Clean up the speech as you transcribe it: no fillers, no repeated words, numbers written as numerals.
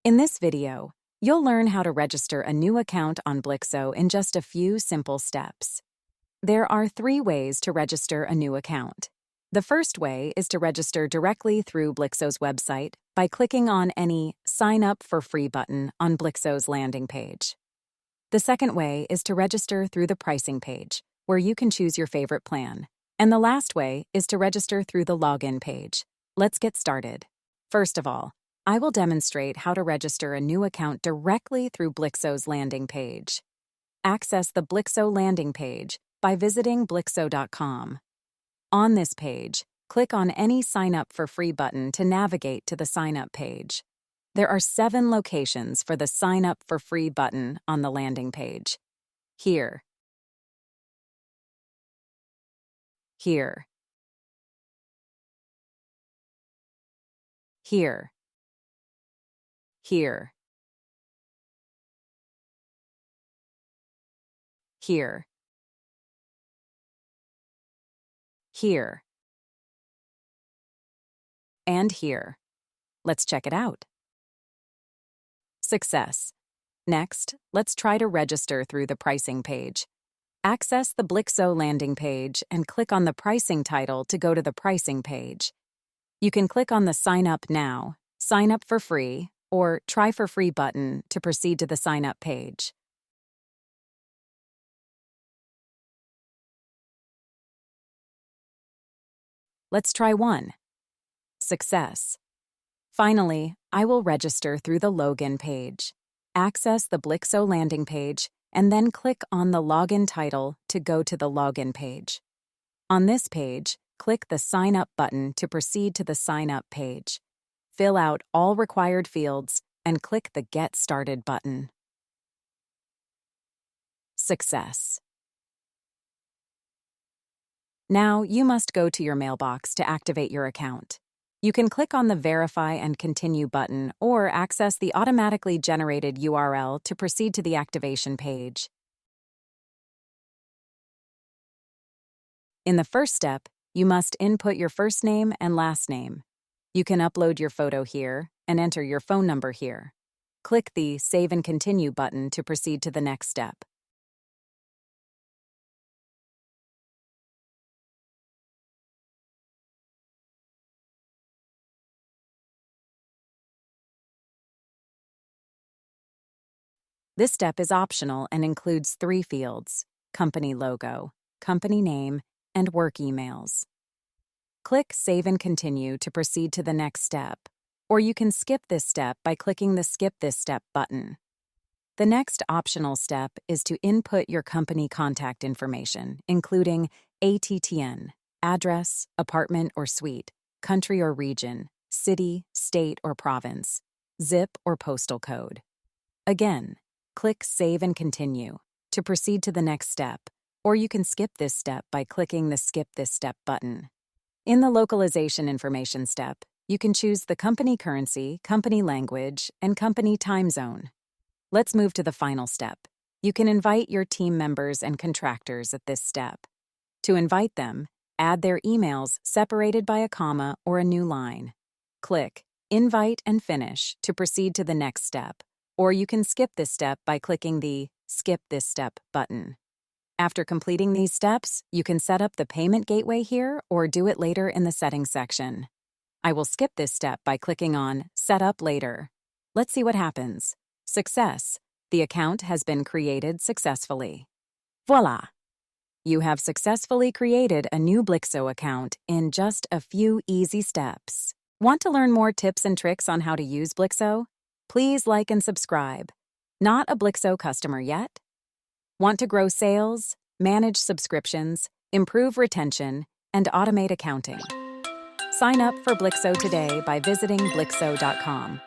In this video, you'll learn how to register a new account on Blixo in just a few simple steps. There are 3 ways to register a new account. The first way is to register directly through Blixo's website by clicking on any Sign Up for Free button on Blixo's landing page. The second way is to register through the pricing page, where you can choose your favorite plan. And the last way is to register through the login page. Let's get started. First of all, I will demonstrate how to register a new account directly through Blixo's landing page. Access the Blixo landing page by visiting Blixo.com. On this page, click on any Sign Up for Free button to navigate to the Sign Up page. There are 7 locations for the Sign Up for Free button on the landing page. Here. Here. Here. Here. Here. Here. And here. Let's check it out. Success. Next, let's try to register through the pricing page. Access the Blixo landing page and click on the pricing title to go to the pricing page. You can click on the Sign Up Now, Sign Up for Free, or Try for Free button to proceed to the Sign Up page. Let's try 1. Success. Finally, I will register through the login page. Access the Blixo landing page and then click on the login title to go to the login page. On this page, click the Sign Up button to proceed to the Sign Up page. Fill out all required fields and click the Get Started button. Success. Now, you must go to your mailbox to activate your account. You can click on the Verify and Continue button or access the automatically generated URL to proceed to the activation page. In the first step, you must input your first name and last name. You can upload your photo here and enter your phone number here. Click the Save and Continue button to proceed to the next step. This step is optional and includes 3 fields: company logo, company name, and work emails. Click Save and Continue to proceed to the next step, or you can skip this step by clicking the Skip This Step button. The next optional step is to input your company contact information, including ATTN, address, apartment or suite, country or region, city, state or province, zip or postal code. Again, click Save and Continue to proceed to the next step, or you can skip this step by clicking the Skip This Step button. In the localization information step, you can choose the company currency, company language, and company time zone. Let's move to the final step. You can invite your team members and contractors at this step. To invite them, add their emails separated by a comma or a new line. Click Invite and Finish to proceed to the next step, or you can skip this step by clicking the Skip This Step button. After completing these steps, you can set up the payment gateway here or do it later in the settings section. I will skip this step by clicking on Set Up Later. Let's see what happens. Success. The account has been created successfully. Voila! You have successfully created a new Blixo account in just a few easy steps. Want to learn more tips and tricks on how to use Blixo? Please like and subscribe. Not a Blixo customer yet? Want to grow sales, manage subscriptions, improve retention, and automate accounting? Sign up for Blixo today by visiting Blixo.com.